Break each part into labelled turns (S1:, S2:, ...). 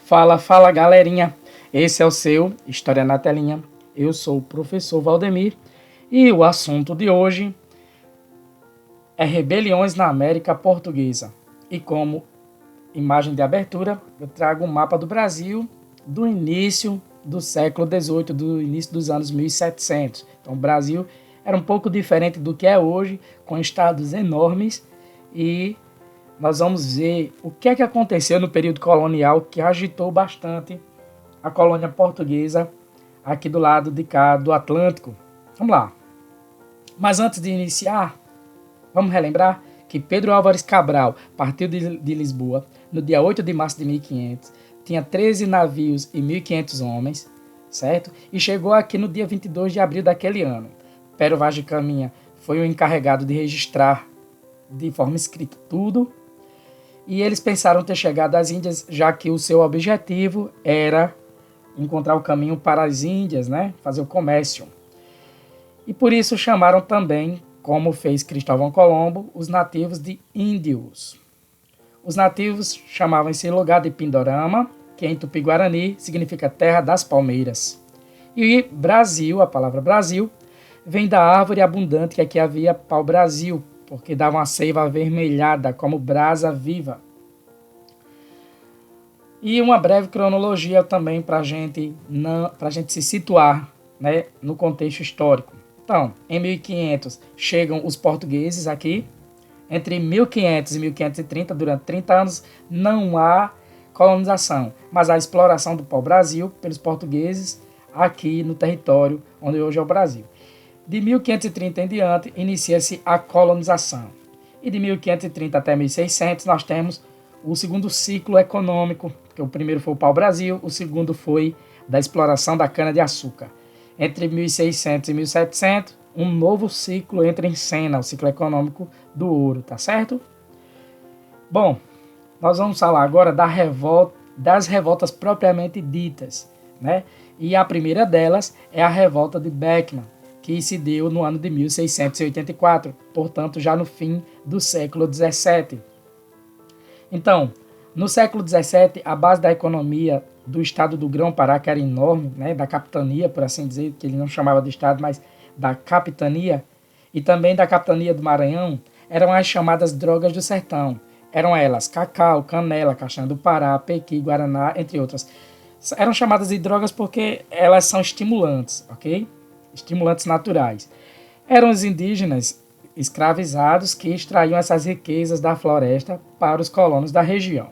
S1: Fala, fala galerinha, esse é o seu História na Telinha, eu sou o professor Valdemir e o assunto de hoje é rebeliões na América Portuguesa. E como imagem de abertura, eu trago um mapa do Brasil do início do século XVIII, do início dos anos 1700. Então o Brasil era um pouco diferente do que é hoje, com estados enormes e nós vamos ver o que é que aconteceu no período colonial que agitou bastante a colônia portuguesa aqui do lado de cá do Atlântico. Vamos lá. Mas antes de iniciar, vamos relembrar que Pedro Álvares Cabral partiu de Lisboa no dia 8 de março de 1500, tinha 13 navios e 1.500 homens, certo? E chegou aqui no dia 22 de abril daquele ano. Pero Vaz de Caminha foi o encarregado de registrar de forma escrita tudo. E eles pensaram ter chegado às Índias, já que o seu objetivo era encontrar o caminho para as Índias, né? Fazer o comércio. E por isso chamaram também, como fez Cristóvão Colombo, os nativos de índios. Os nativos chamavam esse lugar de Pindorama, que em Tupi-Guarani significa terra das palmeiras. E Brasil, a palavra Brasil, vem da árvore abundante que aqui havia pau-brasil, porque dava uma seiva avermelhada, como brasa viva. E uma breve cronologia também para a gente se situar, né, no contexto histórico. Então, em 1500 chegam os portugueses aqui. Entre 1500 e 1530, durante 30 anos, não há colonização, mas há exploração do pau-brasil pelos portugueses aqui no território onde hoje é o Brasil. De 1530 em diante, inicia-se a colonização. E de 1530 até 1600, nós temos o segundo ciclo econômico, que o primeiro foi o pau-brasil, o segundo foi da exploração da cana-de-açúcar. Entre 1600 e 1700, um novo ciclo entra em cena, o ciclo econômico do ouro, tá certo? Bom, nós vamos falar agora das revoltas propriamente ditas, né? E a primeira delas é a revolta de Beckman, que se deu no ano de 1684, portanto já no fim do século XVII. Então, no século XVII, a base da economia do estado do Grão-Pará, que era enorme, né, da capitania, por assim dizer, que ele não chamava de estado, mas da capitania, e também da capitania do Maranhão, eram as chamadas drogas do sertão. Eram elas cacau, canela, castanha do Pará, pequi, guaraná, entre outras. Eram chamadas de drogas porque elas são estimulantes, ok? Estimulantes naturais. Eram os indígenas escravizados que extraíam essas riquezas da floresta para os colonos da região.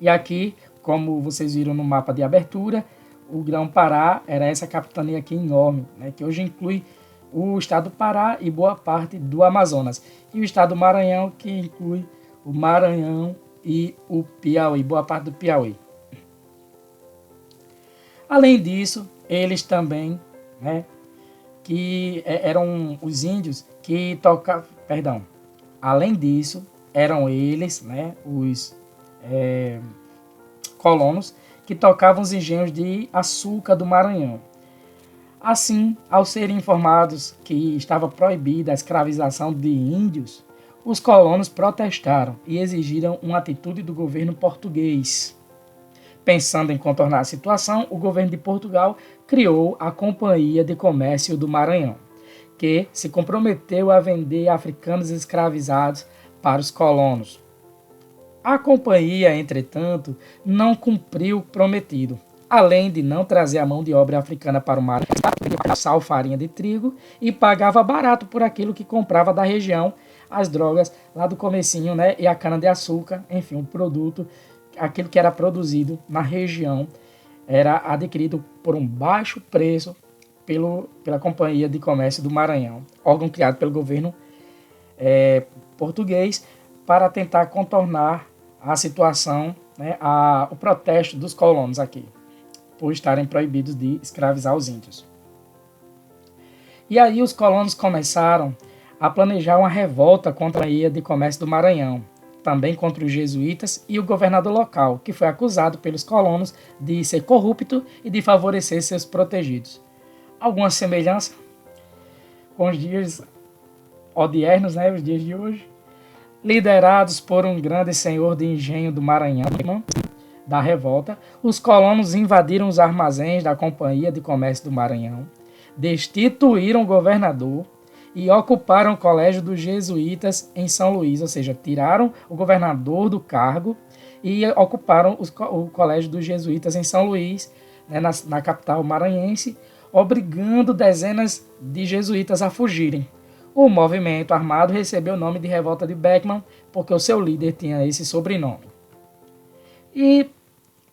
S1: E aqui, como vocês viram no mapa de abertura, o Grão-Pará era essa capitania aqui enorme, né, que hoje inclui o estado do Pará e boa parte do Amazonas. E o estado do Maranhão, que inclui o Maranhão e o Piauí, boa parte do Piauí. Além disso, eles também, né, que eram os índios que tocavam, além disso, eram eles, né, os colonos, que tocavam os engenhos de açúcar do Maranhão. Assim, ao serem informados que estava proibida a escravização de índios, os colonos protestaram e exigiram uma atitude do governo português. Pensando em contornar a situação, o governo de Portugal criou a Companhia de Comércio do Maranhão, que se comprometeu a vender africanos escravizados para os colonos. A companhia, entretanto, não cumpriu o prometido. Além de não trazer a mão de obra africana para o Maranhão, sal, farinha de trigo e pagava barato por aquilo que comprava da região, as drogas lá do comecinho, né, e a cana-de-açúcar, enfim, o produto, aquilo que era produzido na região era adquirido por um baixo preço pela Companhia de Comércio do Maranhão, órgão criado pelo governo português para tentar contornar a situação, né, o protesto dos colonos aqui, por estarem proibidos de escravizar os índios. E aí os colonos começaram a planejar uma revolta contra a Companhia de Comércio do Maranhão, também contra os jesuítas e o governador local, que foi acusado pelos colonos de ser corrupto e de favorecer seus protegidos. Alguma semelhança com os dias odiernos, né, os dias de hoje? Liderados por um grande senhor de engenho do Maranhão, da revolta, os colonos invadiram os armazéns da Companhia de Comércio do Maranhão, destituíram o governador e ocuparam o Colégio dos Jesuítas em São Luís, ou seja, tiraram o governador do cargo e ocuparam o Colégio dos Jesuítas em São Luís, né, na capital maranhense, obrigando dezenas de jesuítas a fugirem. O movimento armado recebeu o nome de Revolta de Beckman, porque o seu líder tinha esse sobrenome. E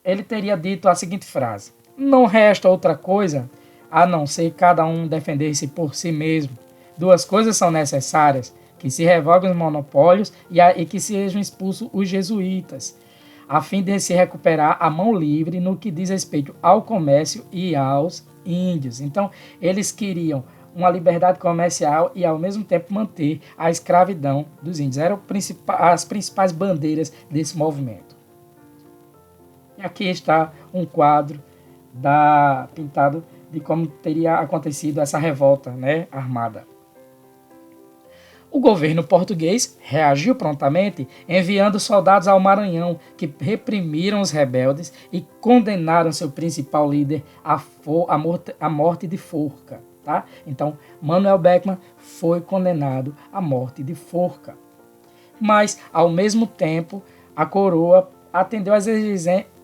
S1: ele teria dito a seguinte frase: não resta outra coisa a não ser cada um defender-se por si mesmo. Duas coisas são necessárias: que se revoguem os monopólios e que sejam expulsos os jesuítas, a fim de se recuperar a mão livre no que diz respeito ao comércio e aos índios. Então, eles queriam uma liberdade comercial e, ao mesmo tempo, manter a escravidão dos índios. Eram as principais bandeiras desse movimento. E aqui está um quadro pintado de como teria acontecido essa revolta, né, armada. O governo português reagiu prontamente, enviando soldados ao Maranhão, que reprimiram os rebeldes e condenaram seu principal líder à morte de forca. Tá? Então, Manuel Beckman foi condenado à morte de forca. Mas, ao mesmo tempo, a coroa atendeu às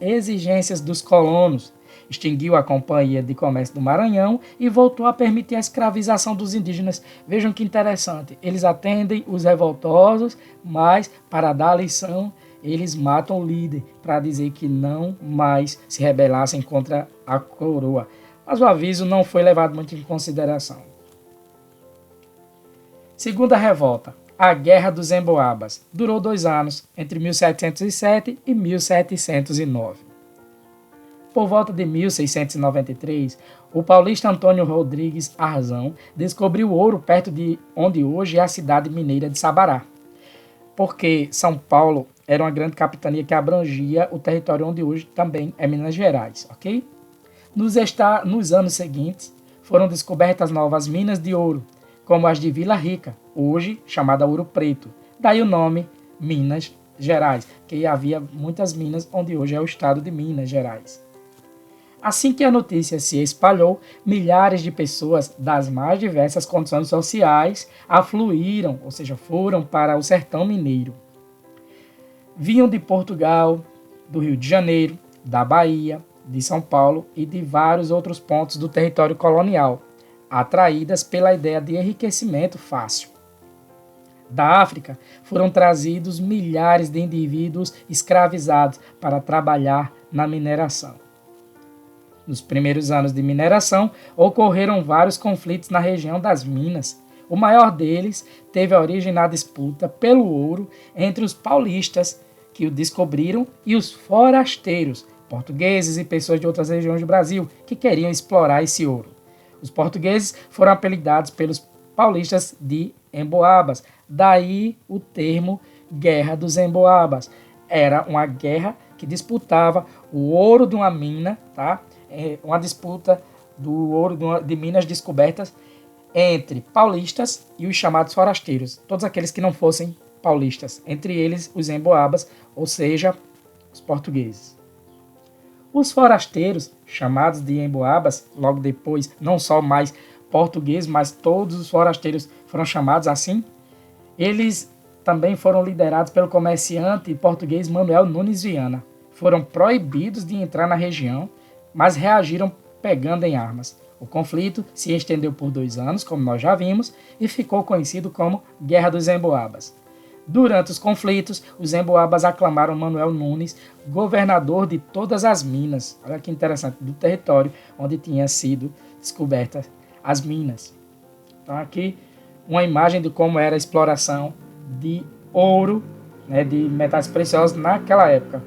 S1: exigências dos colonos, extinguiu a Companhia de Comércio do Maranhão e voltou a permitir a escravização dos indígenas. Vejam que interessante, eles atendem os revoltosos, mas para dar lição, eles matam o líder, para dizer que não mais se rebelassem contra a coroa. Mas o aviso não foi levado muito em consideração. Segunda revolta, a Guerra dos Emboabas, durou 2 anos, entre 1707 e 1709. Por volta de 1693, o paulista Antônio Rodrigues Arzão descobriu ouro perto de onde hoje é a cidade mineira de Sabará, porque São Paulo era uma grande capitania que abrangia o território onde hoje também é Minas Gerais, ok? Nos anos seguintes, foram descobertas novas minas de ouro, como as de Vila Rica, hoje chamada Ouro Preto. Daí o nome Minas Gerais, que havia muitas minas onde hoje é o estado de Minas Gerais. Assim que a notícia se espalhou, milhares de pessoas das mais diversas condições sociais afluíram, ou seja, foram para o sertão mineiro. Vinham de Portugal, do Rio de Janeiro, da Bahia, de São Paulo e de vários outros pontos do território colonial, atraídas pela ideia de enriquecimento fácil. Da África foram trazidos milhares de indivíduos escravizados para trabalhar na mineração. Nos primeiros anos de mineração, ocorreram vários conflitos na região das minas. O maior deles teve a origem na disputa pelo ouro entre os paulistas, que o descobriram, e os forasteiros, portugueses e pessoas de outras regiões do Brasil, que queriam explorar esse ouro. Os portugueses foram apelidados pelos paulistas de Emboabas, daí o termo Guerra dos Emboabas. Era uma guerra que disputava o ouro de uma mina, tá? Uma disputa do ouro de minas descobertas entre paulistas e os chamados forasteiros, todos aqueles que não fossem paulistas, entre eles os Emboabas, ou seja, os portugueses. Os forasteiros, chamados de Emboabas, logo depois, não só mais portugueses, mas todos os forasteiros foram chamados assim, eles também foram liderados pelo comerciante português Manuel Nunes Viana. Foram proibidos de entrar na região, mas reagiram pegando em armas. O conflito se estendeu por 2 anos, como nós já vimos, e ficou conhecido como Guerra dos Emboabas. Durante os conflitos, os Emboabas aclamaram Manuel Nunes governador de todas as minas, olha que interessante, do território onde tinham sido descobertas as minas. Então aqui uma imagem de como era a exploração de ouro, né, de metais preciosos naquela época.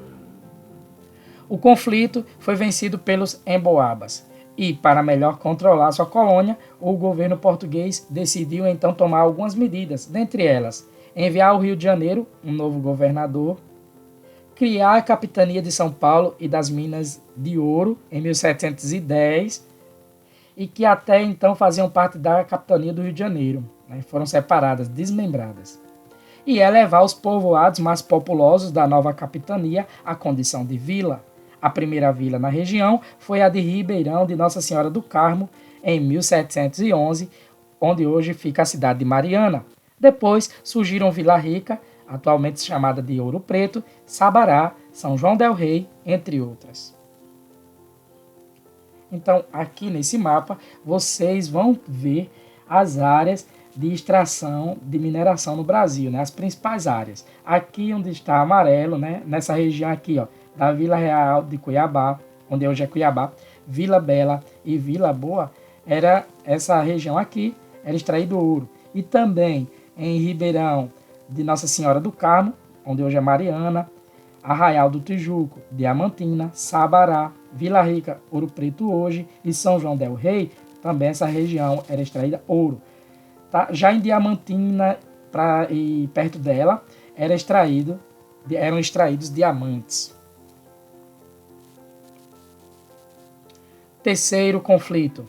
S1: O conflito foi vencido pelos Emboabas e, para melhor controlar sua colônia, o governo português decidiu então tomar algumas medidas, dentre elas, enviar ao Rio de Janeiro um novo governador, criar a capitania de São Paulo e das Minas de Ouro em 1710 e que até então faziam parte da capitania do Rio de Janeiro, né, foram separadas, desmembradas. E elevar os povoados mais populosos da nova capitania à condição de vila. A primeira vila na região foi a de Ribeirão de Nossa Senhora do Carmo, em 1711, onde hoje fica a cidade de Mariana. Depois surgiram Vila Rica, atualmente chamada de Ouro Preto, Sabará, São João del Rei, entre outras. Então, aqui nesse mapa, vocês vão ver as áreas de extração de mineração no Brasil, né? As principais áreas. Aqui onde está amarelo, né? Nessa região aqui, ó, da Vila Real de Cuiabá, onde hoje é Cuiabá, Vila Bela e Vila Boa, era essa região aqui, era extraído ouro. E também em Ribeirão de Nossa Senhora do Carmo, onde hoje é Mariana, Arraial do Tijuco, Diamantina, Sabará, Vila Rica, Ouro Preto hoje e São João del Rei, também essa região era extraída ouro. Tá? Já em Diamantina e perto dela eram extraídos diamantes. Terceiro conflito,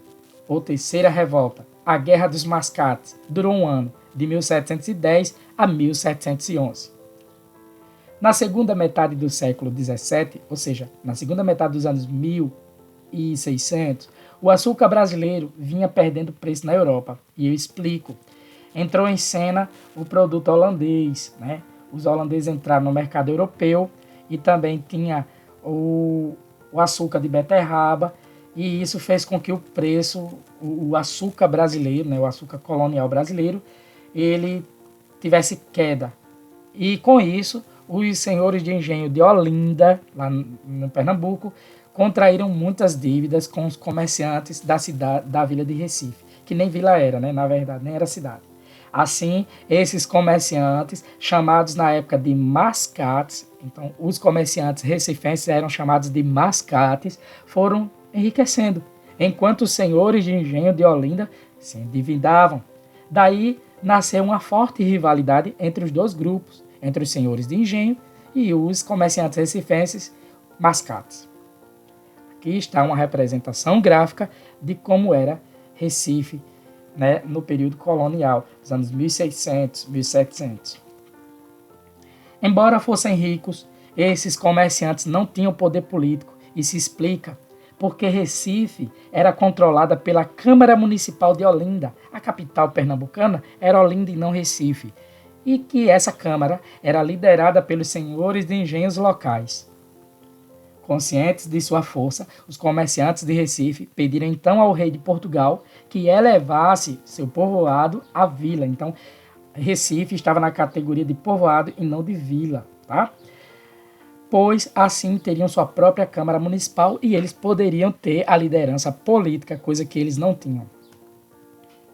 S1: ou terceira revolta, a Guerra dos Mascates, durou um ano, de 1710 a 1711. Na segunda metade do século XVII, ou seja, na segunda metade dos anos 1600, o açúcar brasileiro vinha perdendo preço na Europa. E eu explico. Entrou em cena o produto holandês, né? Os holandeses entraram no mercado europeu e também tinha o açúcar de beterraba, e isso fez com que o preço, o açúcar brasileiro, né, o açúcar colonial brasileiro, ele tivesse queda. E com isso, os senhores de engenho de Olinda, lá no Pernambuco, contraíram muitas dívidas com os comerciantes da cidade, da vila de Recife, que nem vila era, né, na verdade, nem era cidade. Assim, esses comerciantes, chamados na época de mascates, então os comerciantes recifenses eram chamados de mascates, foram enriquecendo, enquanto os senhores de engenho de Olinda se endividavam. Daí nasceu uma forte rivalidade entre os dois grupos, entre os senhores de engenho e os comerciantes recifenses mascates. Aqui está uma representação gráfica de como era Recife, né, no período colonial, dos anos 1600, 1700. Embora fossem ricos, esses comerciantes não tinham poder político, e se explica porque Recife era controlada pela Câmara Municipal de Olinda. A capital pernambucana era Olinda e não Recife, e que essa Câmara era liderada pelos senhores de engenhos locais. Conscientes de sua força, os comerciantes de Recife pediram então ao rei de Portugal que elevasse seu povoado à vila. Então, Recife estava na categoria de povoado e não de vila, tá? Pois assim teriam sua própria Câmara Municipal e eles poderiam ter a liderança política, coisa que eles não tinham.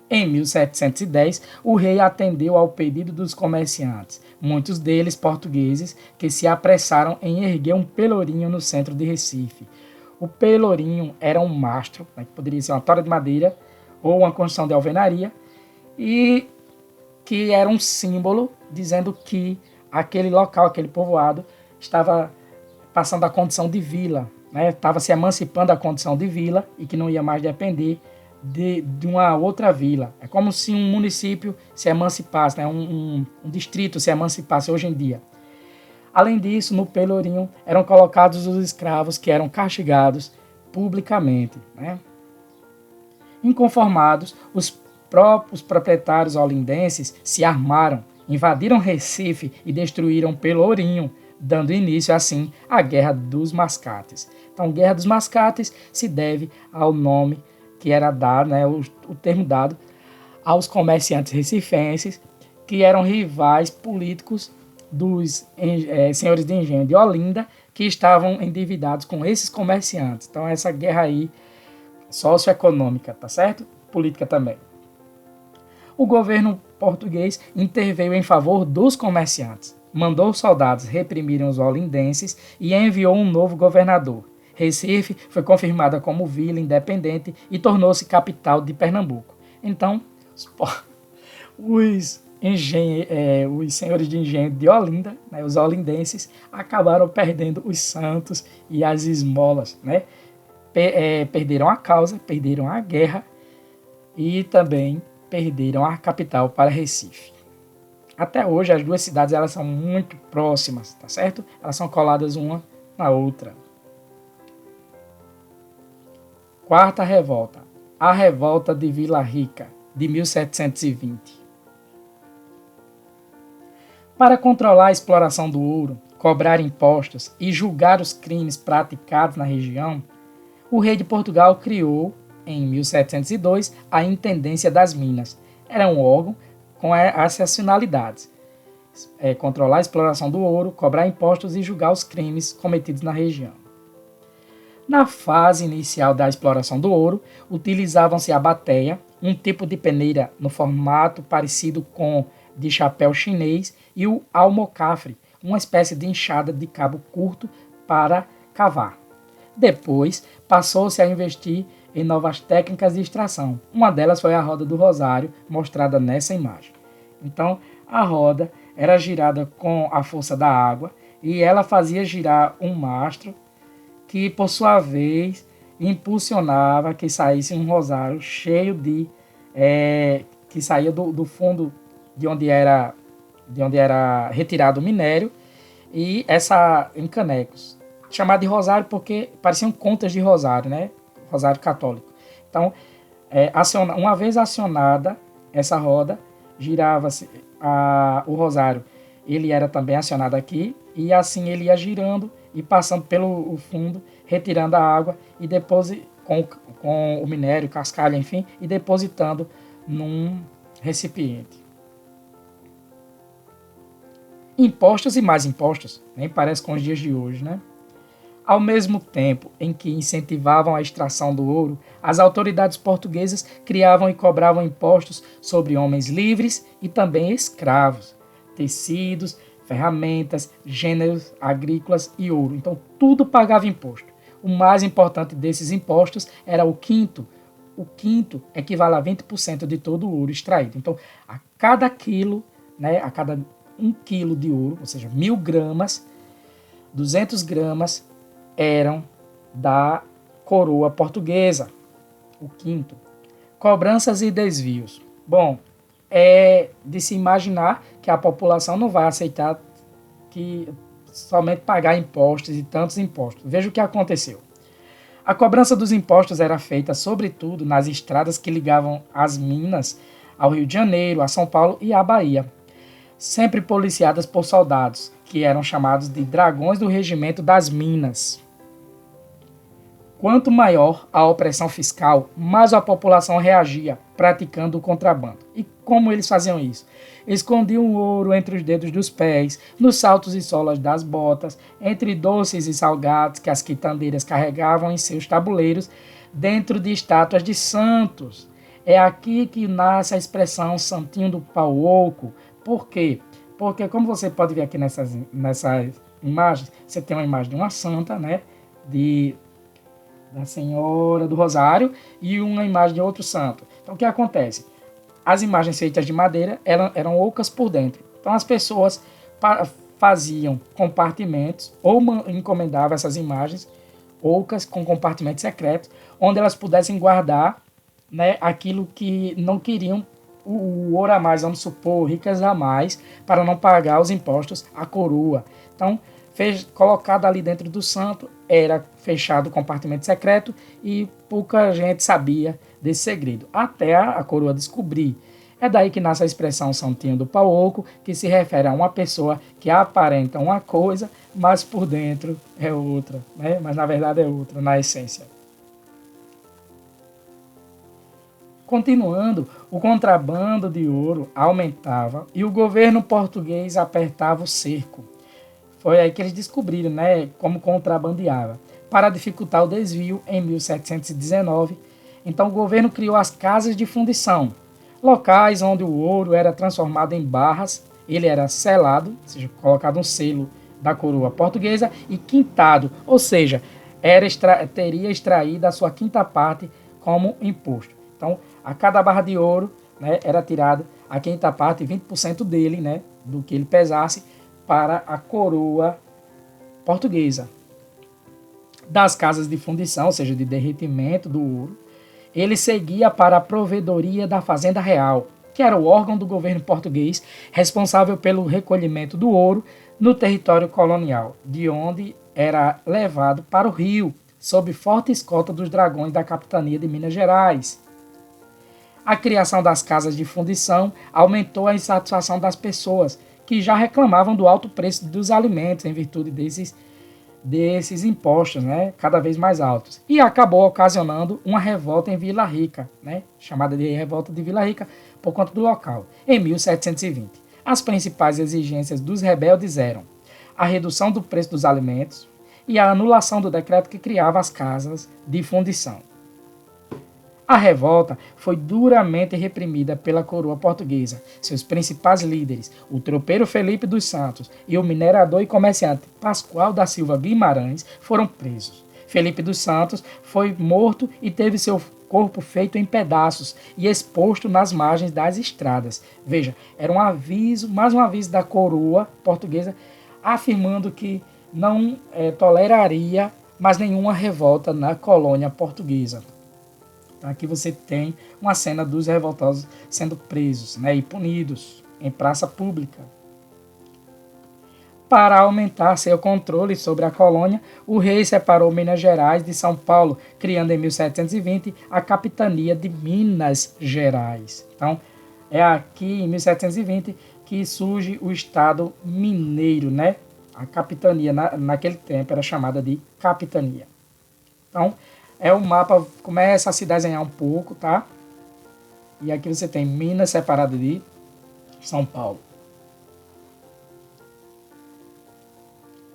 S1: Em 1710, o rei atendeu ao pedido dos comerciantes, muitos deles portugueses, que se apressaram em erguer um pelourinho no centro de Recife. O pelourinho era um mastro, né, que poderia ser uma tora de madeira ou uma construção de alvenaria, e que era um símbolo dizendo que aquele local, aquele povoado, estava passando a condição de vila, né? Estava se emancipando da condição de vila e que não ia mais depender de uma outra vila. É como se um município se emancipasse, né? um distrito se emancipasse hoje em dia. Além disso, no pelourinho eram colocados os escravos que eram castigados publicamente, né? Inconformados, os próprios proprietários olindenses se armaram, invadiram Recife e destruíram Pelourinho, dando início, assim, à Guerra dos Mascates. Então, Guerra dos Mascates se deve ao nome que era dado, né, o termo dado aos comerciantes recifenses, que eram rivais políticos dos senhores de engenho de Olinda, que estavam endividados com esses comerciantes. Então, essa guerra aí, socioeconômica, tá certo? Política também. O governo português interveio em favor dos comerciantes, mandou os soldados reprimirem os olindenses e enviou um novo governador. Recife foi confirmada como vila independente e tornou-se capital de Pernambuco. Então, os senhores de engenho de Olinda, né, os olindenses, acabaram perdendo os santos e as esmolas, né? Perderam a causa, perderam a guerra e também perderam a capital para Recife. Até hoje, as duas cidades elas são muito próximas, tá certo? Elas são coladas uma na outra. Quarta revolta, a Revolta de Vila Rica, de 1720. Para controlar a exploração do ouro, cobrar impostos e julgar os crimes praticados na região, o rei de Portugal criou, em 1702, a Intendência das Minas. Era um órgão com essas finalidades: controlar a exploração do ouro, cobrar impostos e julgar os crimes cometidos na região. Na fase inicial da exploração do ouro, utilizavam-se a bateia, um tipo de peneira no formato parecido com de chapéu chinês, e o almocafre, uma espécie de enxada de cabo curto para cavar. Depois, passou-se a investir em novas técnicas de extração. Uma delas foi a roda do rosário, mostrada nessa imagem. Então, a roda era girada com a força da água e ela fazia girar um mastro que, por sua vez, impulsionava que saísse um rosário cheio de... que saía do fundo de onde era retirado o minério, e em canecos. Chamado de rosário porque pareciam contas de rosário, né? Rosário católico. Então, uma vez acionada essa roda, girava-se o rosário. Ele era também acionado aqui, e assim ele ia girando e passando pelo fundo, retirando a água e depois com o minério, cascalho, enfim, e depositando num recipiente. Impostos e mais impostos, nem parece com os dias de hoje, né? Ao mesmo tempo em que incentivavam a extração do ouro, as autoridades portuguesas criavam e cobravam impostos sobre homens livres e também escravos, tecidos, ferramentas, gêneros agrícolas e ouro. Então, tudo pagava imposto. O mais importante desses impostos era o quinto. O quinto equivale a 20% de todo o ouro extraído. Então, a cada quilo, né, a cada 1 quilo de ouro, ou seja, 1.000 gramas, 200 gramas eram da coroa portuguesa, o quinto. Cobranças e desvios. Bom, é de se imaginar que a população não vai aceitar que somente pagar impostos e tantos impostos. Veja o que aconteceu. A cobrança dos impostos era feita, sobretudo, nas estradas que ligavam as Minas ao Rio de Janeiro, a São Paulo e à Bahia, sempre policiadas por soldados, que eram chamados de dragões do regimento das Minas. Quanto maior a opressão fiscal, mais a população reagia, praticando o contrabando. E como eles faziam isso? Escondiam o ouro entre os dedos dos pés, nos saltos e solas das botas, entre doces e salgados que as quitandeiras carregavam em seus tabuleiros, dentro de estátuas de santos. É aqui que nasce a expressão santinho do pau oco. Por quê? Porque, como você pode ver aqui nessas imagens, você tem uma imagem de uma santa, né, da Senhora do Rosário, e uma imagem de outro santo. Então, o que acontece? As imagens feitas de madeira eram ocas por dentro. Então, as pessoas faziam compartimentos ou encomendavam essas imagens ocas com compartimentos secretos, onde elas pudessem guardar, né, aquilo que não queriam, o ouro a mais, vamos supor, ricas a mais, para não pagar os impostos à coroa. Então, colocado ali dentro do santo, era fechado o compartimento secreto e pouca gente sabia desse segredo, até a coroa descobrir. É daí que nasce a expressão santinho do pau oco, que se refere a uma pessoa que aparenta uma coisa, mas por dentro é outra, né? Mas na verdade é outra, na essência. Continuando, o contrabando de ouro aumentava e o governo português apertava o cerco. Foi aí que eles descobriram, né, como contrabandeava. Para dificultar o desvio, em 1719, então o governo criou as casas de fundição, locais onde o ouro era transformado em barras, ele era selado, ou seja, colocado um selo da coroa portuguesa, e quintado, ou seja, teria extraído a sua quinta parte como imposto. Então, a cada barra de ouro, né, era tirada a quinta parte, 20% dele, né, do que ele pesasse, para a coroa portuguesa. Das casas de fundição, ou seja, de derretimento do ouro, ele seguia para a provedoria da Fazenda Real, que era o órgão do governo português responsável pelo recolhimento do ouro no território colonial, de onde era levado para o Rio, sob forte escolta dos dragões da capitania de Minas Gerais. A criação das casas de fundição aumentou a insatisfação das pessoas, que já reclamavam do alto preço dos alimentos em virtude desses impostos, né, cada vez mais altos. E acabou ocasionando uma revolta em Vila Rica, né, chamada de Revolta de Vila Rica, por conta do local, em 1720. As principais exigências dos rebeldes eram a redução do preço dos alimentos e a anulação do decreto que criava as casas de fundição. A revolta foi duramente reprimida pela coroa portuguesa. Seus principais líderes, o tropeiro Felipe dos Santos e o minerador e comerciante Pascoal da Silva Guimarães, foram presos. Felipe dos Santos foi morto e teve seu corpo feito em pedaços e exposto nas margens das estradas. Veja, era um aviso, mais um aviso da coroa portuguesa, afirmando que não toleraria mais nenhuma revolta na colônia portuguesa. Aqui você tem uma cena dos revoltosos sendo presos, né, e punidos em praça pública. Para aumentar seu controle sobre a colônia, o rei separou Minas Gerais de São Paulo, criando em 1720 a capitania de Minas Gerais. Então, é aqui em 1720 que surge o estado mineiro, né? A capitania naquele tempo era chamada de capitania. Então, o mapa começa a se desenhar um pouco, tá? E aqui você tem Minas separado de São Paulo.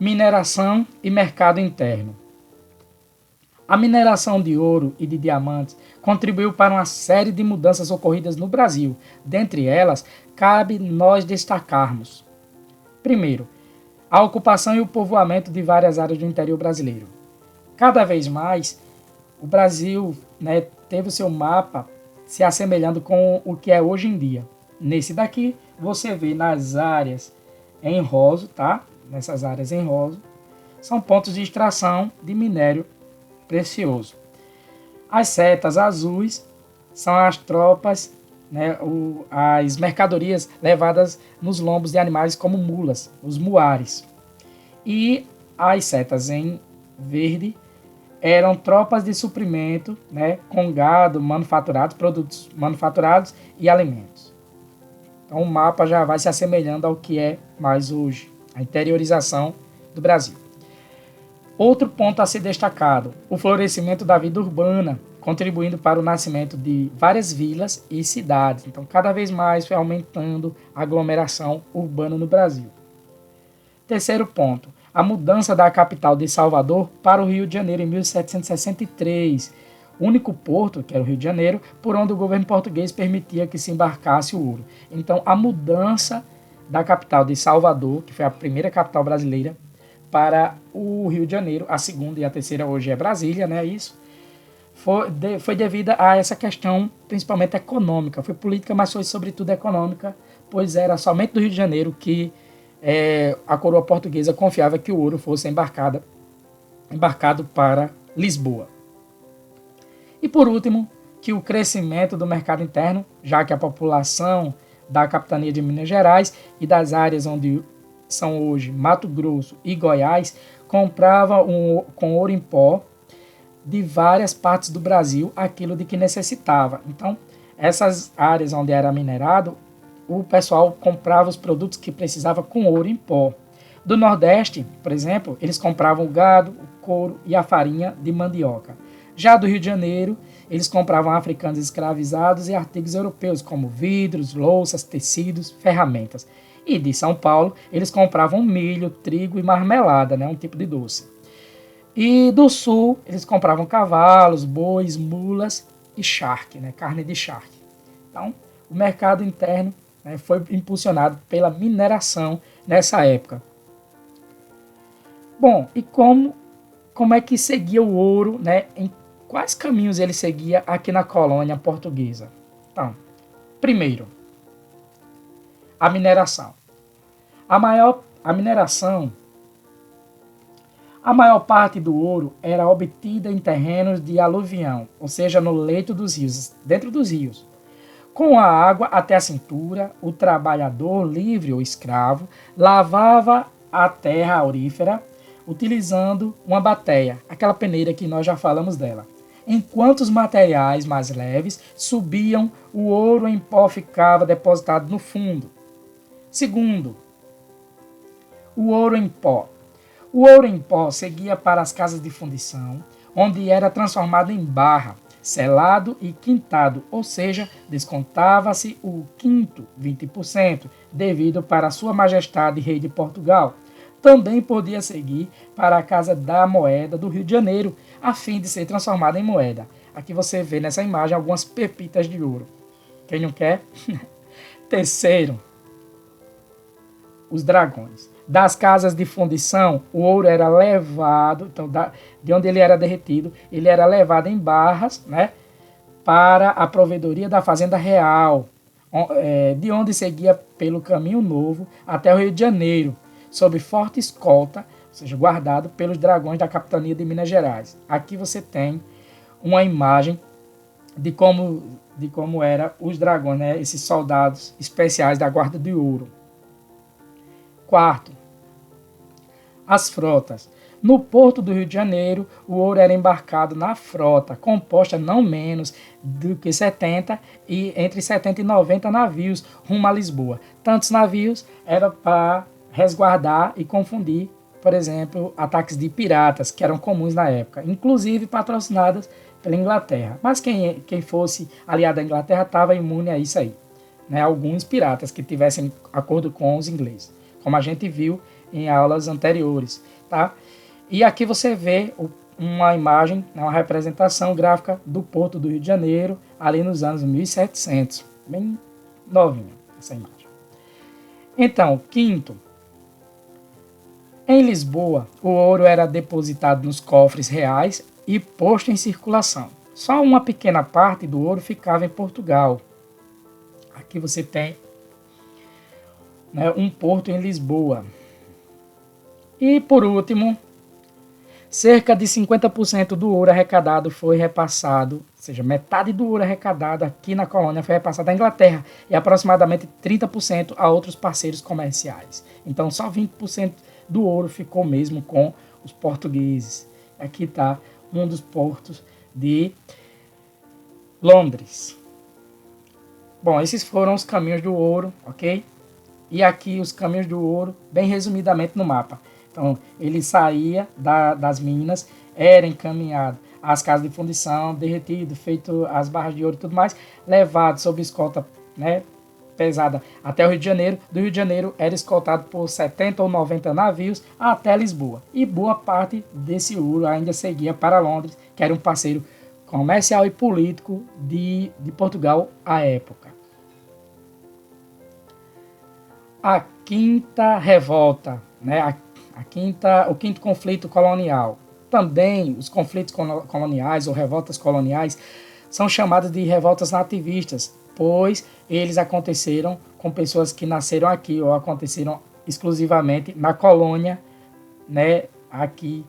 S1: Mineração e mercado interno. A mineração de ouro e de diamantes contribuiu para uma série de mudanças ocorridas no Brasil. Dentre elas, cabe nós destacarmos: primeiro, a ocupação e o povoamento de várias áreas do interior brasileiro. Cada vez mais, o Brasil, né, teve o seu mapa se assemelhando com o que é hoje em dia. Nesse daqui, você vê nas áreas em rosa, tá? Nessas áreas em rosa, são pontos de extração de minério precioso. As setas azuis são as tropas, né, as mercadorias levadas nos lombos de animais como mulas, os muares. E as setas em verde eram tropas de suprimento, né, com gado manufaturado, produtos manufaturados e alimentos. Então o mapa já vai se assemelhando ao que é mais hoje, a interiorização do Brasil. Outro ponto a ser destacado, o florescimento da vida urbana, contribuindo para o nascimento de várias vilas e cidades. Então cada vez mais foi aumentando a aglomeração urbana no Brasil. Terceiro ponto, a mudança da capital de Salvador para o Rio de Janeiro em 1763, único porto, que era o Rio de Janeiro, por onde o governo português permitia que se embarcasse o ouro. Então, a mudança da capital de Salvador, que foi a primeira capital brasileira, para o Rio de Janeiro, a segunda e a terceira hoje é Brasília, né? Isso foi devida a essa questão, principalmente econômica. Foi política, mas foi sobretudo econômica, pois era somente do Rio de Janeiro que a coroa portuguesa confiava que o ouro fosse embarcado para Lisboa. E por último, que o crescimento do mercado interno, já que a população da capitania de Minas Gerais e das áreas onde são hoje Mato Grosso e Goiás, comprava com ouro em pó de várias partes do Brasil aquilo de que necessitava. Então, essas áreas onde era minerado, o pessoal comprava os produtos que precisava com ouro em pó. Do Nordeste, por exemplo, eles compravam o gado, o couro e a farinha de mandioca. Já do Rio de Janeiro, eles compravam africanos escravizados e artigos europeus, como vidros, louças, tecidos, ferramentas. E de São Paulo, eles compravam milho, trigo e marmelada, né, um tipo de doce. E do Sul, eles compravam cavalos, bois, mulas e charque, né, carne de charque. Então, o mercado interno, né, foi impulsionado pela mineração nessa época. Bom, e como é que seguia o ouro, né, em quais caminhos ele seguia aqui na colônia portuguesa? Então, primeiro, a mineração. A maior parte do ouro era obtida em terrenos de aluvião, ou seja, no leito dos rios, dentro dos rios. Com a água até a cintura, o trabalhador livre ou escravo lavava a terra aurífera, utilizando uma bateia, aquela peneira que nós já falamos dela. Enquanto os materiais mais leves subiam, o ouro em pó ficava depositado no fundo. Segundo, o ouro em pó. O ouro em pó seguia para as casas de fundição, onde era transformado em barra, selado e quintado, ou seja, descontava-se o quinto, 20%, devido para Sua Majestade Rei de Portugal. Também podia seguir para a Casa da Moeda do Rio de Janeiro, a fim de ser transformada em moeda. Aqui você vê nessa imagem algumas pepitas de ouro. Quem não quer? Terceiro, os dragões. Das casas de fundição, o ouro era levado, então, de onde ele era derretido, ele era levado em barras, né, para a provedoria da Fazenda Real, de onde seguia pelo Caminho Novo até o Rio de Janeiro, sob forte escolta, ou seja, guardado pelos dragões da Capitania de Minas Gerais. Aqui você tem uma imagem de como eram os dragões, né, esses soldados especiais da Guarda de Ouro. Quarto, as frotas. No porto do Rio de Janeiro, o ouro era embarcado na frota, composta não menos do que entre 70 e 90 navios rumo a Lisboa. Tantos navios era para resguardar e confundir, por exemplo, ataques de piratas, que eram comuns na época, inclusive patrocinadas pela Inglaterra. Mas quem fosse aliado à Inglaterra estava imune a isso aí, né? Alguns piratas que tivessem acordo com os ingleses, como a gente viu em aulas anteriores, tá? E aqui você vê uma imagem, uma representação gráfica do Porto do Rio de Janeiro, ali nos anos 1700, bem novinha essa imagem. Então, quinto, em Lisboa, o ouro era depositado nos cofres reais e posto em circulação. Só uma pequena parte do ouro ficava em Portugal. Aqui você tem, né, um porto em Lisboa. E por último, cerca de 50% do ouro arrecadado foi repassado, ou seja, metade do ouro arrecadado aqui na colônia foi repassado à Inglaterra e aproximadamente 30% a outros parceiros comerciais. Então só 20% do ouro ficou mesmo com os portugueses. Aqui está um dos portos de Londres. Bom, esses foram os caminhos do ouro, ok? E aqui os caminhos do ouro, bem resumidamente no mapa. Então, ele saía das minas, era encaminhado às casas de fundição, derretido, feito as barras de ouro e tudo mais, levado sob escolta, né, pesada até o Rio de Janeiro. Do Rio de Janeiro era escoltado por 70 ou 90 navios até Lisboa. E boa parte desse ouro ainda seguia para Londres, que era um parceiro comercial e político de Portugal à época. A quinta revolta, né, o quinto conflito colonial. Também os conflitos coloniais ou revoltas coloniais são chamados de revoltas nativistas, pois eles aconteceram com pessoas que nasceram aqui ou aconteceram exclusivamente na colônia, né, aqui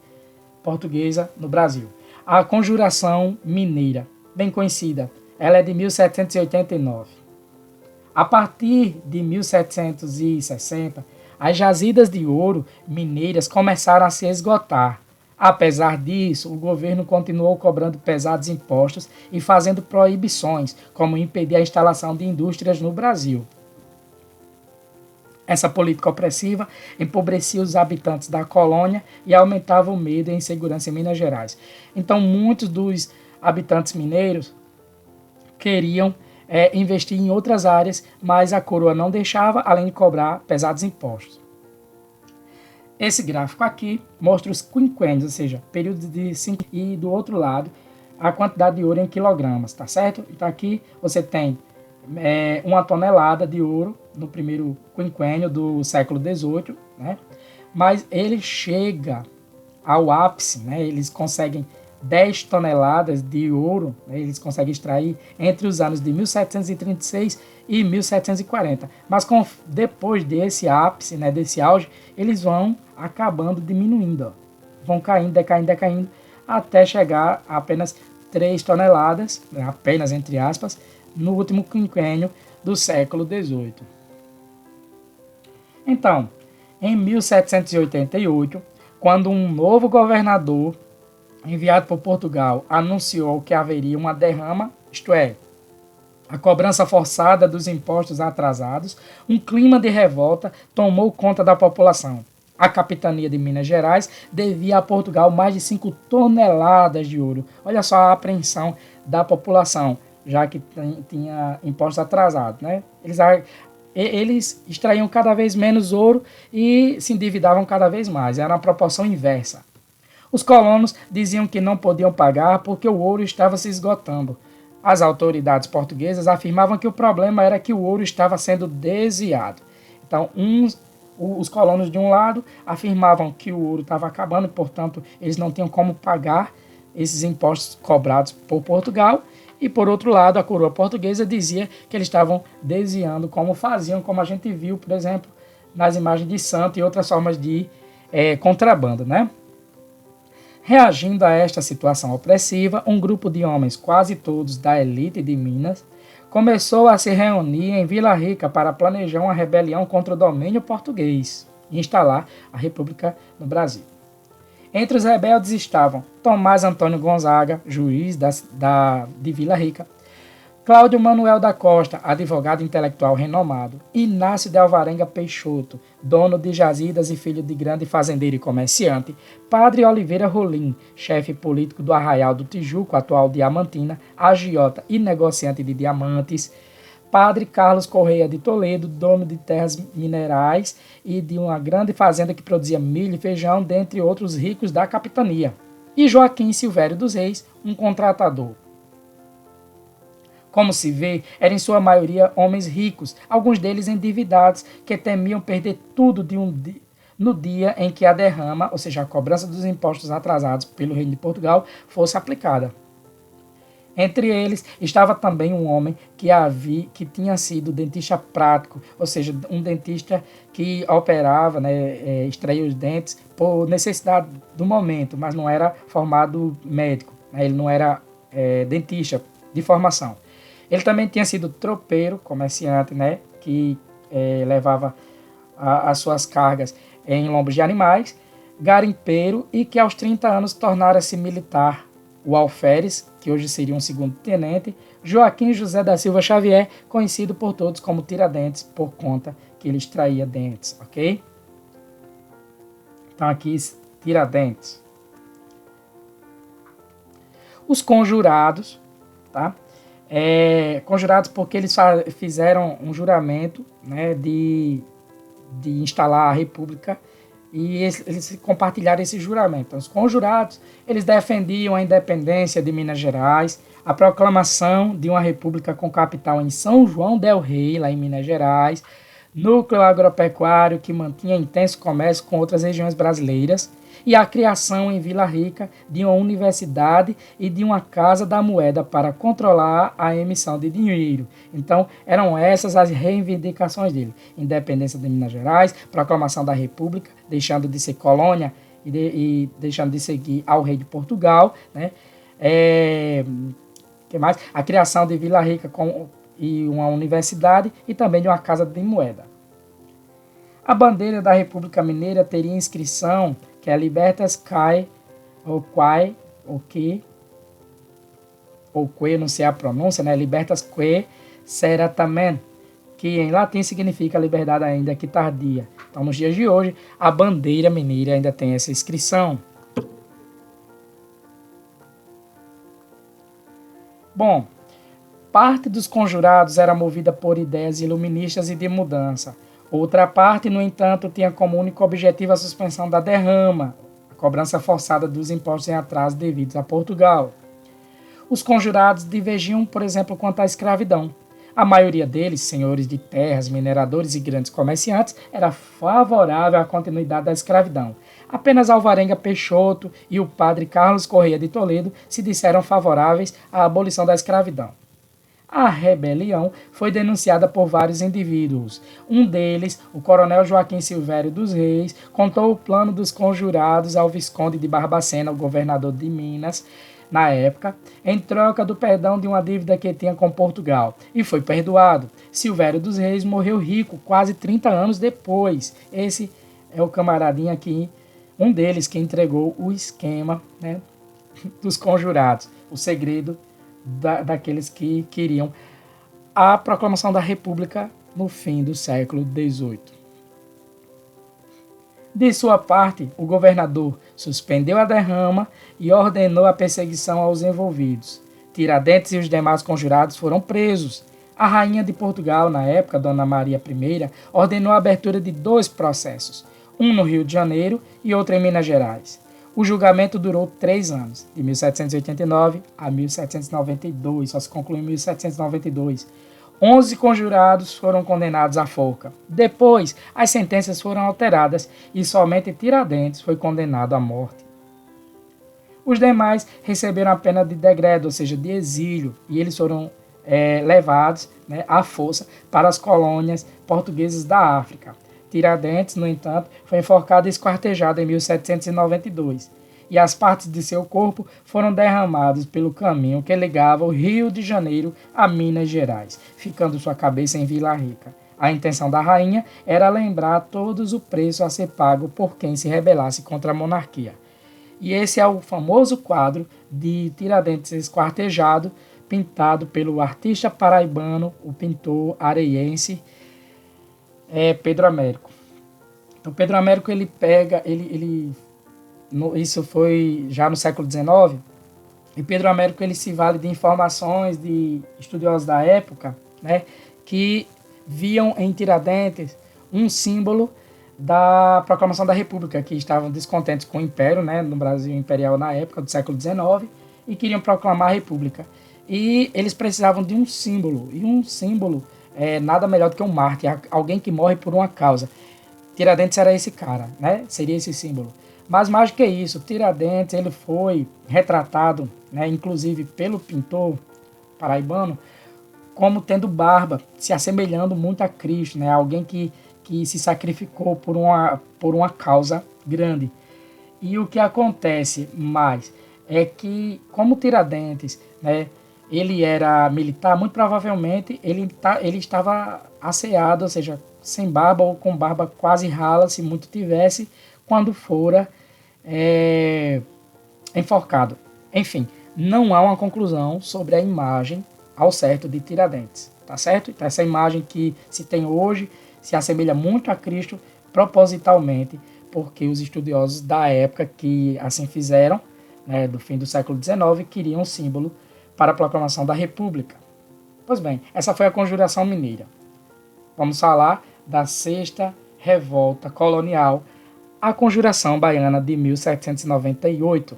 S1: portuguesa no Brasil. A Conjuração Mineira, bem conhecida, ela é de 1789. A partir de 1760, as jazidas de ouro mineiras começaram a se esgotar. Apesar disso, o governo continuou cobrando pesados impostos e fazendo proibições, como impedir a instalação de indústrias no Brasil. Essa política opressiva empobrecia os habitantes da colônia e aumentava o medo e a insegurança em Minas Gerais. Então, muitos dos habitantes mineiros queriam investir em outras áreas, mas a coroa não deixava, além de cobrar pesados impostos. Esse gráfico aqui mostra os quinquênios, ou seja, períodos de 5, e do outro lado a quantidade de ouro em quilogramas, tá certo? Então aqui você tem 1 tonelada de ouro no primeiro quinquênio do século XVIII, né? Mas ele chega ao ápice, né? Eles conseguem 10 toneladas de ouro, né, eles conseguem extrair entre os anos de 1736 e 1740. Mas depois desse ápice, né, desse auge, eles vão acabando diminuindo. Ó. Vão caindo, decaindo, até chegar a apenas 3 toneladas, né, apenas entre aspas, no último quinquênio do século XVIII. Então, em 1788, quando um novo governador, enviado por Portugal, anunciou que haveria uma derrama, isto é, a cobrança forçada dos impostos atrasados, um clima de revolta tomou conta da população. A capitania de Minas Gerais devia a Portugal mais de 5 toneladas de ouro. Olha só a apreensão da população, já que tinha impostos atrasados, né? Eles extraíam cada vez menos ouro e se endividavam cada vez mais. Era uma proporção inversa. Os colonos diziam que não podiam pagar porque o ouro estava se esgotando. As autoridades portuguesas afirmavam que o problema era que o ouro estava sendo desviado. Então, os colonos de um lado afirmavam que o ouro estava acabando e, portanto, eles não tinham como pagar esses impostos cobrados por Portugal. E, por outro lado, a coroa portuguesa dizia que eles estavam desviando, como faziam, como a gente viu, por exemplo, nas imagens de santo e outras formas de contrabando, né? Reagindo a esta situação opressiva, um grupo de homens, quase todos da elite de Minas, começou a se reunir em Vila Rica para planejar uma rebelião contra o domínio português e instalar a República no Brasil. Entre os rebeldes estavam Tomás Antônio Gonzaga, juiz de Vila Rica, Cláudio Manuel da Costa, advogado intelectual renomado, Inácio de Alvarenga Peixoto, dono de jazidas e filho de grande fazendeiro e comerciante, Padre Oliveira Rolim, chefe político do Arraial do Tijuco, atual Diamantina, agiota e negociante de diamantes, Padre Carlos Correia de Toledo, dono de terras minerais e de uma grande fazenda que produzia milho e feijão, dentre outros ricos da capitania, e Joaquim Silvério dos Reis, um contratador. Como se vê, eram em sua maioria homens ricos, alguns deles endividados, que temiam perder tudo no dia em que a derrama, ou seja, a cobrança dos impostos atrasados pelo Reino de Portugal, fosse aplicada. Entre eles estava também um homem que tinha sido dentista prático, ou seja, um dentista que operava, extraía os dentes por necessidade do momento, mas não era formado médico, ele não era dentista de formação. Ele também tinha sido tropeiro, comerciante, que levava as suas cargas em lombos de animais, garimpeiro e que aos 30 anos tornara-se militar. O alferes, que hoje seria um segundo tenente, Joaquim José da Silva Xavier, conhecido por todos como Tiradentes, por conta que ele extraía dentes, ok? Então aqui, Tiradentes. Os conjurados, tá? Conjurados porque eles fizeram um juramento, de instalar a república e eles compartilharam esse juramento. Então, os conjurados, eles defendiam a independência de Minas Gerais, a proclamação de uma república com capital em São João del Rei, lá em Minas Gerais, núcleo agropecuário que mantinha intenso comércio com outras regiões brasileiras, e a criação em Vila Rica de uma universidade e de uma casa da moeda para controlar a emissão de dinheiro. Então, eram essas as reivindicações dele. Independência de Minas Gerais, proclamação da República, deixando de ser colônia e deixando de seguir ao rei de Portugal, que mais? A criação de Vila Rica e uma universidade e também de uma casa de moeda. A bandeira da República Mineira teria inscrição que é Libertas Quae, ou Quae, ou Que, não sei a pronúncia, Libertas Que Seratamen, que em latim significa liberdade ainda que tardia. Então, nos dias de hoje, a bandeira mineira ainda tem essa inscrição. Bom, parte dos conjurados era movida por ideias iluministas e de mudança. Outra parte, no entanto, tinha como único objetivo a suspensão da derrama, a cobrança forçada dos impostos em atraso devidos a Portugal. Os conjurados divergiam, por exemplo, quanto à escravidão. A maioria deles, senhores de terras, mineradores e grandes comerciantes, era favorável à continuidade da escravidão. Apenas Alvarenga Peixoto e o padre Carlos Correia de Toledo se disseram favoráveis à abolição da escravidão. A rebelião foi denunciada por vários indivíduos. Um deles, o coronel Joaquim Silvério dos Reis, contou o plano dos conjurados ao Visconde de Barbacena, o governador de Minas, na época, em troca do perdão de uma dívida que tinha com Portugal, e foi perdoado. Silvério dos Reis morreu rico quase 30 anos depois. Esse é o camaradinha aqui Um deles que entregou o esquema, né, dos conjurados, o segredo daqueles que queriam a proclamação da República no fim do século XVIII. De sua parte, o governador suspendeu a derrama e ordenou a perseguição aos envolvidos. Tiradentes e os demais conjurados foram presos. A rainha de Portugal, na época, Dona Maria I, ordenou a abertura de 2 processos, um no Rio de Janeiro e outro em Minas Gerais. O julgamento durou 3 anos, de 1789 a 1792, só se concluiu em 1792. 11 conjurados foram condenados à forca. Depois, as sentenças foram alteradas e somente Tiradentes foi condenado à morte. Os demais receberam a pena de degredo, ou seja, de exílio, e eles foram levados, né, à força para as colônias portuguesas da África. Tiradentes, no entanto, foi enforcado e esquartejado em 1792, e as partes de seu corpo foram derramadas pelo caminho que ligava o Rio de Janeiro a Minas Gerais, ficando sua cabeça em Vila Rica. A intenção da rainha era lembrar a todos o preço a ser pago por quem se rebelasse contra a monarquia. E esse é o famoso quadro de Tiradentes esquartejado, pintado pelo artista paraibano, o pintor areiense Pedro Américo. Então, Pedro Américo, ele pega, isso foi já no século XIX, e Pedro Américo ele se vale de informações de estudiosos da época, né, que viam em Tiradentes um símbolo da proclamação da República, que estavam descontentes com o Império, né, no Brasil imperial na época do século XIX, e queriam proclamar a República. E eles precisavam de um símbolo, e um símbolo é nada melhor do que um mártir, alguém que morre por uma causa. Tiradentes era esse cara, né? Seria esse símbolo. Mas mais do que isso, Tiradentes ele foi retratado, né, inclusive pelo pintor paraibano, como tendo barba, se assemelhando muito a Cristo, né? Alguém que se sacrificou por uma causa grande. E o que acontece mais é que, como Tiradentes, né, ele era militar, muito provavelmente ele estava asseado, ou seja, sem barba ou com barba quase rala, se muito tivesse, quando fora enforcado. Enfim, não há uma conclusão sobre a imagem ao certo de Tiradentes, tá certo? Então, essa imagem que se tem hoje se assemelha muito a Cristo propositalmente, porque os estudiosos da época que assim fizeram, né, do fim do século XIX, queriam um símbolo para a proclamação da República. Pois bem, essa foi a Conjuração Mineira. Vamos falar da Sexta Revolta Colonial, a Conjuração Baiana de 1798.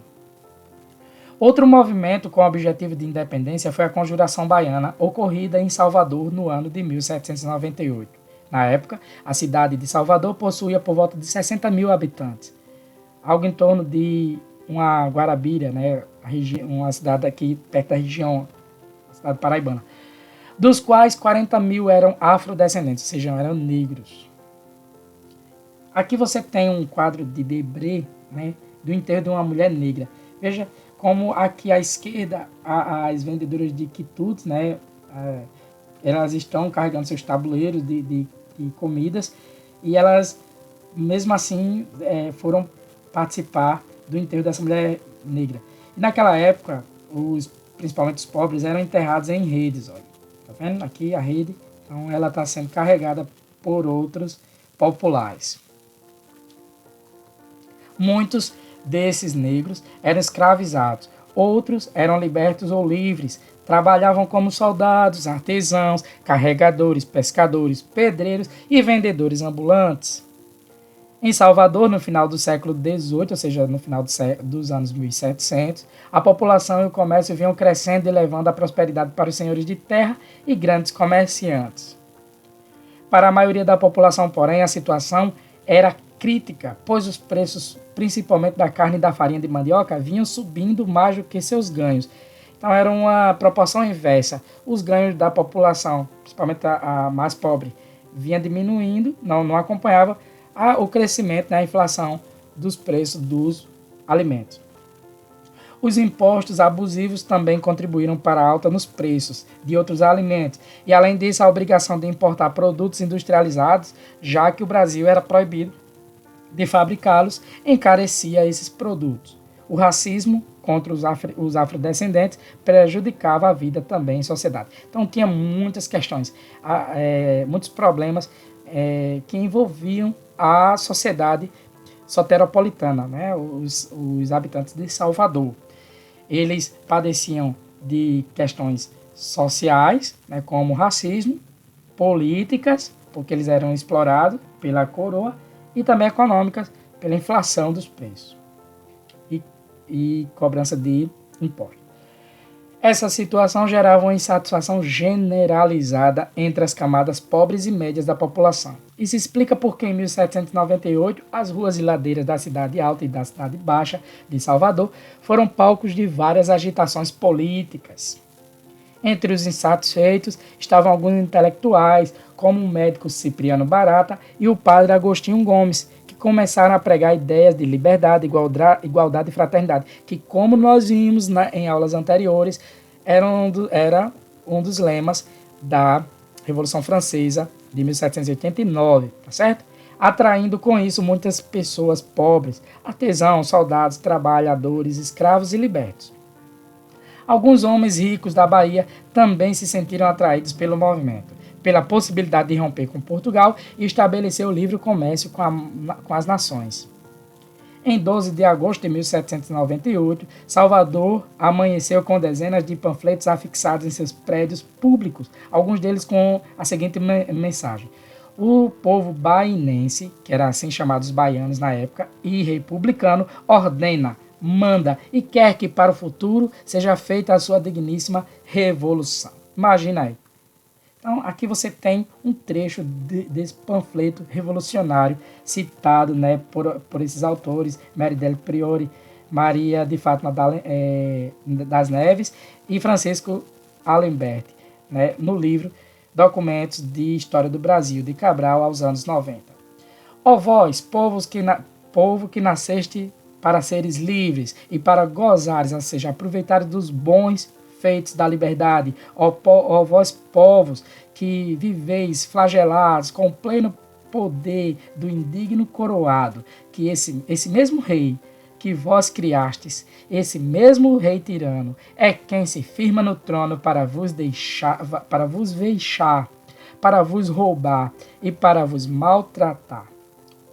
S1: Outro movimento com o objetivo de independência foi a Conjuração Baiana, ocorrida em Salvador no ano de 1798. Na época, a cidade de Salvador possuía por volta de 60 mil habitantes, algo em torno de uma Guarabira, né, uma cidade aqui perto da região, cidade paraibana, dos quais 40 mil eram afrodescendentes, ou seja, eram negros. Aqui você tem um quadro de Debré, né, do enterro de uma mulher negra. Veja como aqui à esquerda as vendedoras de quitutes, né, elas estão carregando seus tabuleiros de comidas e elas, mesmo assim, foram participar do enterro dessa mulher negra. E naquela época, principalmente os pobres, eram enterrados em redes. Olha. Tá vendo? Aqui a rede, então ela está sendo carregada por outros populares. Muitos desses negros eram escravizados, outros eram libertos ou livres, trabalhavam como soldados, artesãos, carregadores, pescadores, pedreiros e vendedores ambulantes. Em Salvador, no final do século XVIII, ou seja, no final dos anos 1700, a população e o comércio vinham crescendo e levando a prosperidade para os senhores de terra e grandes comerciantes. Para a maioria da população, porém, a situação era crítica, pois os preços, principalmente da carne e da farinha de mandioca, vinham subindo mais do que seus ganhos. Então era uma proporção inversa. Os ganhos da população, principalmente a mais pobre, vinha diminuindo, não acompanhava o crescimento, né, a inflação dos preços dos alimentos. Os impostos abusivos também contribuíram para a alta nos preços de outros alimentos. E além disso, a obrigação de importar produtos industrializados, já que o Brasil era proibido de fabricá-los encarecia esses produtos. O racismo contra os afrodescendentes prejudicava a vida também em sociedade. Então tinha muitas questões, muitos problemas que envolviam a sociedade soteropolitana, né? Os habitantes de Salvador. Eles padeciam de questões sociais, né, como racismo, políticas, porque eles eram explorados pela coroa, e também econômicas, pela inflação dos preços e cobrança de impostos. Essa situação gerava uma insatisfação generalizada entre as camadas pobres e médias da população. Isso explica porque em 1798 as ruas e ladeiras da Cidade Alta e da Cidade Baixa de Salvador foram palcos de várias agitações políticas. Entre os insatisfeitos estavam alguns intelectuais, como o médico Cipriano Barata e o padre Agostinho Gomes, que começaram a pregar ideias de liberdade, igualdade e fraternidade, que, como nós vimos em aulas anteriores, era um dos lemas da Revolução Francesa de 1789, tá certo? Atraindo com isso muitas pessoas pobres, artesãos, soldados, trabalhadores, escravos e libertos. Alguns homens ricos da Bahia também se sentiram atraídos pelo movimento, pela possibilidade de romper com Portugal e estabelecer o livre comércio com as nações. Em 12 de agosto de 1798, Salvador amanheceu com dezenas de panfletos afixados em seus prédios públicos, alguns deles com a seguinte mensagem: o povo bainense, que era assim chamados baianos na época, e republicano, ordena, manda e quer que para o futuro seja feita a sua digníssima revolução. Imagina aí. Então, aqui você tem um trecho desse panfleto revolucionário citado, né, por esses autores, Mary del Priore, Maria de Fátima das Neves e Francisco Alembert, né, no livro Documentos de História do Brasil, de Cabral, aos anos 90. Ó vós, povo que nasceste para seres livres e para gozares, ou seja, aproveitares dos bons feitos da liberdade, ó vós povos que viveis flagelados com pleno poder do indigno coroado, que esse mesmo rei que vós criastes, esse mesmo rei tirano, é quem se firma no trono para vos vexar, para vos roubar e para vos maltratar.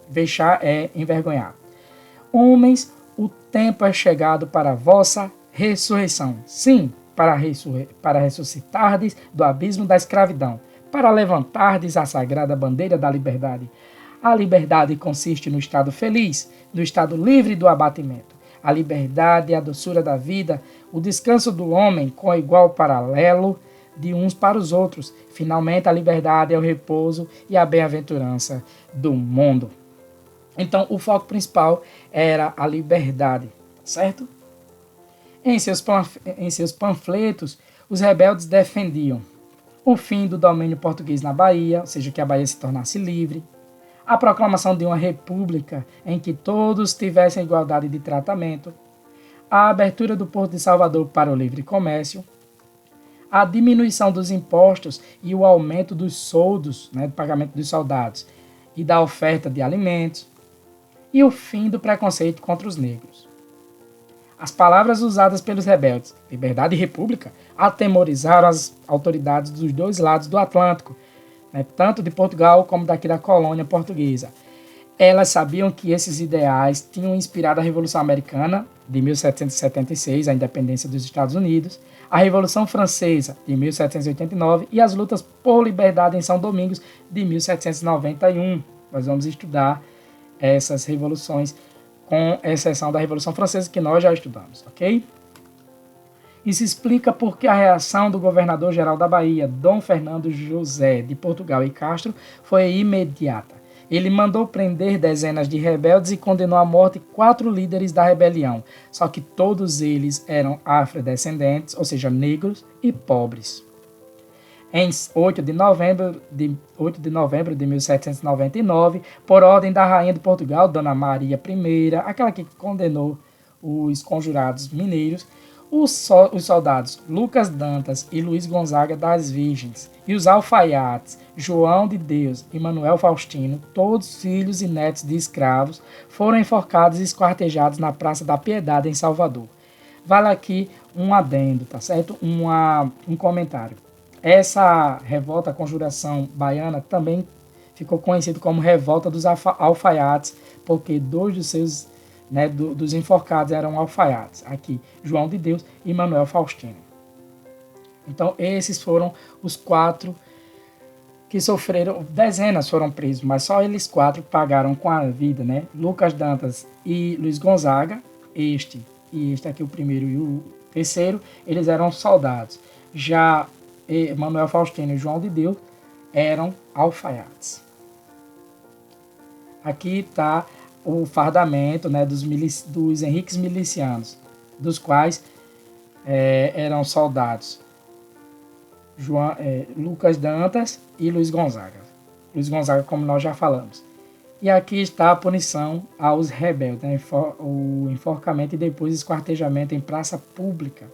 S1: Vexar é envergonhar. Homens, o tempo é chegado para a vossa ressurreição. Sim, para ressuscitardes do abismo da escravidão, para levantardes a sagrada bandeira da liberdade. A liberdade consiste no estado feliz, no estado livre do abatimento. A liberdade é a doçura da vida, o descanso do homem com igual paralelo de uns para os outros. Finalmente, a liberdade é o repouso e a bem-aventurança do mundo. Então, o foco principal era a liberdade, certo? Em seus panfletos, os rebeldes defendiam o fim do domínio português na Bahia, ou seja, que a Bahia se tornasse livre, a proclamação de uma república em que todos tivessem igualdade de tratamento, a abertura do Porto de Salvador para o livre comércio, a diminuição dos impostos e o aumento dos soldos, né, do pagamento dos soldados e da oferta de alimentos, e o fim do preconceito contra os negros. As palavras usadas pelos rebeldes, liberdade e república, atemorizaram as autoridades dos dois lados do Atlântico, né, tanto de Portugal como daqui da colônia portuguesa. Elas sabiam que esses ideais tinham inspirado a Revolução Americana, de 1776, a independência dos Estados Unidos, a Revolução Francesa, de 1789, e as lutas por liberdade em São Domingos, de 1791. Nós vamos estudar essas revoluções, com exceção da Revolução Francesa, que nós já estudamos, ok? Isso explica porque a reação do governador-geral da Bahia, Dom Fernando José de Portugal e Castro, foi imediata. Ele mandou prender dezenas de rebeldes e condenou à morte 4 líderes da rebelião, só que todos eles eram afrodescendentes, ou seja, negros e pobres. Em 8 de novembro de 1799, por ordem da rainha de Portugal, Dona Maria I, aquela que condenou os conjurados mineiros, os soldados Lucas Dantas e Luiz Gonzaga das Virgens e os alfaiates João de Deus e Manuel Faustino, todos filhos e netos de escravos, foram enforcados e esquartejados na Praça da Piedade, em Salvador. Vale aqui um adendo, tá certo? Um comentário. Essa revolta, a Conjuração Baiana, também ficou conhecido como Revolta dos Alfaiates, porque dois dos seus, né, dos enforcados eram alfaiates. Aqui, João de Deus e Manuel Faustino. Então, esses foram os 4 que sofreram, dezenas foram presos, mas só eles 4 pagaram com a vida, né? Lucas Dantas e Luiz Gonzaga, este aqui, o primeiro e o terceiro, eles eram soldados. Já Manuel Faustino e João de Deus eram alfaiates. Aqui está o fardamento, né, dos Henriques milicianos, dos quais eram soldados Lucas Dantas e Luiz Gonzaga. Luiz Gonzaga, como nós já falamos. E aqui está a punição aos rebeldes, né, o enforcamento e depois esquartejamento em praça pública.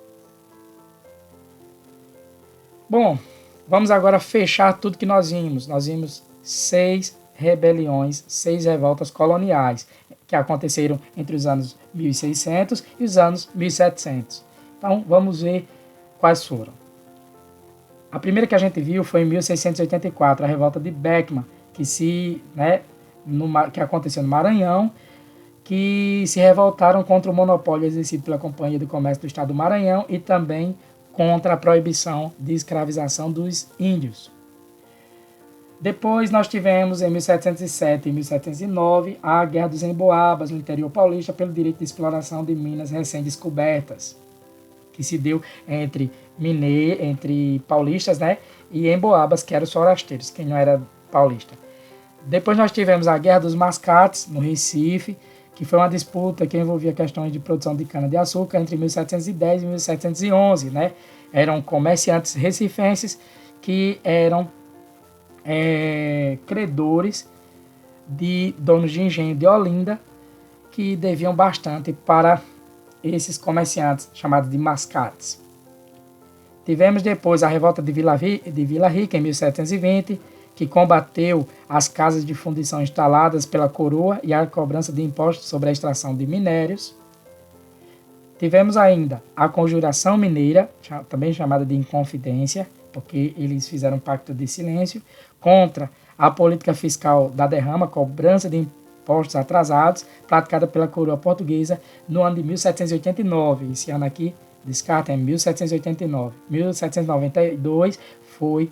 S1: Bom, vamos agora fechar tudo que nós vimos. Nós vimos 6 rebeliões, 6 revoltas coloniais que aconteceram entre os anos 1600 e os anos 1700. Então, vamos ver quais foram. A primeira que a gente viu foi em 1684, a revolta de Beckman, que aconteceu no Maranhão, que se revoltaram contra o monopólio exercido pela Companhia do Comércio do Estado do Maranhão e também contra a proibição de escravização dos índios. Depois nós tivemos em 1707 e 1709 a Guerra dos Emboabas no interior paulista pelo direito de exploração de minas recém-descobertas, que se deu entre paulistas, né, e emboabas, que eram os forasteiros, quem não era paulista. Depois nós tivemos a Guerra dos Mascates no Recife, que foi uma disputa que envolvia questões de produção de cana-de-açúcar entre 1710 e 1711. Né? Eram comerciantes recifenses que eram credores de donos de engenho de Olinda, que deviam bastante para esses comerciantes chamados de mascates. Tivemos depois a revolta de Vila Rica, em 1720, que combateu as casas de fundição instaladas pela coroa e a cobrança de impostos sobre a extração de minérios. Tivemos ainda a Conjuração Mineira, também chamada de Inconfidência, porque eles fizeram um pacto de silêncio, contra a política fiscal da derrama, cobrança de impostos atrasados, praticada pela coroa portuguesa no ano de 1789. Esse ano aqui, descarta, é 1789. 1792 foi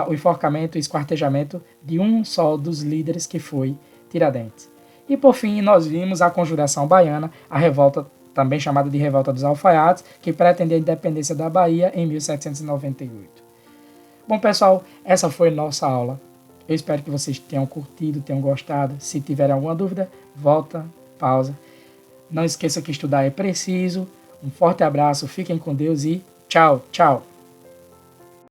S1: o enforcamento e esquartejamento de um só dos líderes, que foi Tiradentes. E por fim, nós vimos a Conjuração Baiana, a revolta também chamada de Revolta dos Alfaiates, que pretendia a independência da Bahia em 1798. Bom, pessoal, essa foi nossa aula. Eu espero que vocês tenham curtido, tenham gostado. Se tiverem alguma dúvida, volta, pausa. Não esqueça que estudar é preciso. Um forte abraço, fiquem com Deus e tchau, tchau.